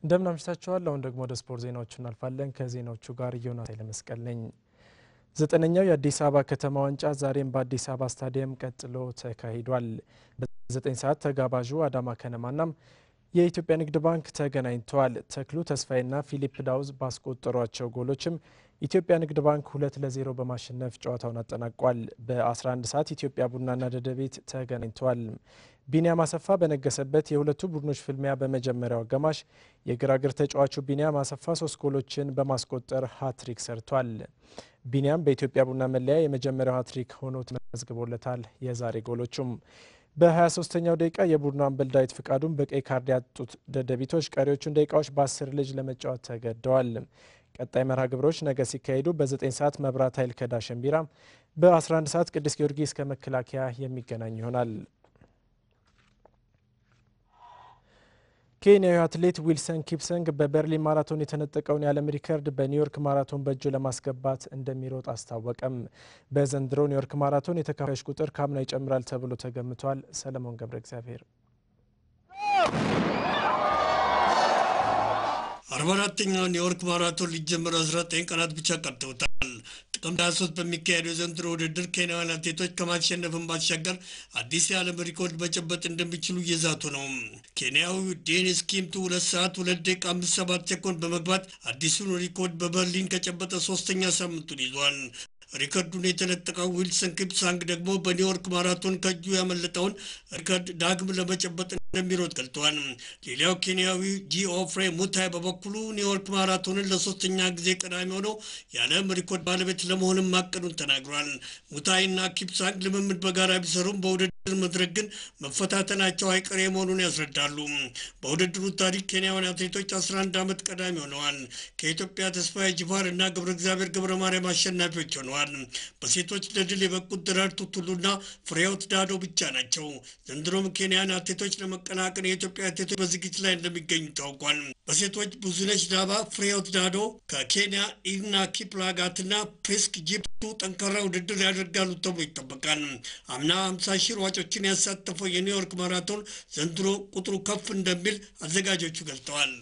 እንደምን አምሽታችኋል። አሁን ደግሞ ወደ ስፖርት ዜናዎቹ እናልፋለን። ከዜናዎቹ ጋር ዮናስ ኃይለመስቀል ነኝ። ዘጠነኛው የአዲስ አበባ ከተማ ዋንጫ ዛሬም በአዲስ አበባ ስታዲየም ቀጥሎ ተካሂዷል። በ9 ሰዓት ተጋባዡ አዳማ ከነማናም የኢትዮጵያ ንግድ ባንክ ተገናኝተዋል። ተክሉ ተስፋይና ፊሊፕ ዳውዝ ባስቆጠሯቸው ጎሎችም ኢትዮጵያ ንግድ ባንክ 2-0 በማሸነፍ ጨዋታውን አጠናቋል። በ11 ሰዓት ኢትዮጵያ ቡናና ደደቢት ተገናኝተዋል። ቢኒያም አሰፋ በነገሰበት የሁለቱ ቡድኖች ፍልሚያ በመጀመሪያው አጋማሽ የግራግር ተጫዋቹ ቢኒያም አሰፋ 3 ጎሎችን በማስቆጠር ሃትሪክ ሰርቷል። ቢኒያም በኢትዮጵያ ቡና መለያ የመጀመሪያው ሃትሪክ ሆኖ ተመዝግቦለታል። የዛሬ ጎሎቹም በ23ኛው ደቂቃ የቡድኑ አምበል ዳዊት ፍቃዱን በቀይ ካርድ ያጡት ደደቢቶች ቀሪዎቹን ደቂቃዎች በ10 ልጅ ለመጫወት ተገደዋል። ቀጣይ መርሃ ግብሮች ነገ ሲካሄዱ በ9 ሰዓት መብራት ኃይል ከዳሸን ቢራ፣ በ11 ሰዓት ቅዱስ ጊዮርጊስ ከመከላከያ የሚገናኝ ይሆናል። ኬንያዊ አትሌት ዊልሰን ኪፕሰንግ በበርሊን ማራቶን የተነጠቀውን የዓለም ሪከርድ በኒውዮርክ ማራቶን በእጁ ለማስገባት እንደሚሮጥ አስታወቀም። በዘንድሮ ኒውዮርክ ማራቶን የተካፋዮች ቁጥር ከአምናው ይጨምራል ተብሎ ተገምቷል። ሰለሞን ገብረ እግዚአብሔር 44ኛው ኒውዮርክ ማራቶን ሊጀምር 19 ቀናት ብቻ ቀርተውታል። ጥቅምት 23 በሚካሄደው የዘንድሮ ውድድር ኬንያውያን አትሌቶች ከማሸነፍም ባሻገር አዲስ የዓለም ሪኮርድ መጨበጥ እንደሚችሉ እየዛቱ ነው። ኬንያዊው ዴኒስ ኪምቱ 2 ሰዓት 2 ደቂቃ 57 ሴኮንድ በመግባት አዲሱን ሪኮርድ በበርሊን ከጨበጠ 3ኛ ሳምንቱን ይዟል። ሪከርዱን የተነጠቀው ዊልሰን ኪፕሳንግ ደግሞ በኒውዮርክ ማራቶን ከእጁ ያመለጠውን ሪከርድ ዳግም ለመጨበጥ እንደሚሮጥ ገልጧል። ሌላው ኬንያዊ ጂኦፍሬ ሙታይ በበኩሉ ኒውዮርክ ማራቶንን ለ3ኛ ጊዜ ቀዳሚ ሆነው የዓለም ሪኮርድ ባለቤት ለመሆንም ማቀዱን ተናግሯል። ሙታይና ኪፕሳንግ ልምምድ በጋራ ቢሰሩም በውድድር መድረክ ግን መፈታተናቸው አይቀሬ መሆኑን ያስረዳሉ። በውድድሩ ታሪክ ኬንያውያን አትሌቶች 11 ዓመት ቀዳሚ ሆነዋል። ከኢትዮጵያ ተስፋዬ ጅፋር እና ገብረ እግዚአብሔር ገብረ ማርያም አሸናፊዎች ሆነዋል። በሴቶች ለድል የበቁት ደራርቱ ቱሉና ፍሬህይወት ዳዶ ብቻ ናቸው። ዘንድሮም ኬንያን አትሌቶች ለመቀናቀን የኢትዮጵያ አትሌቶች በዝግጅት ላይ እንደሚገኙ ታውቋል። በሴቶች ብዙነሽ ዳባ፣ ፍሬህይወት ዳዶ ከኬንያ ኢና ኪፕላጋትና ፕሪስክ ጂፕቱ ጠንካራ ውድድር ያደርጋሉ ተብሎ ይጠበቃል። አምና 50 ሺህ ሯጮችን ያሳተፈው የኒውዮርክ ማራቶን ዘንድሮ ቁጥሩ ከፍ እንደሚል አዘጋጆቹ ገልጠዋል።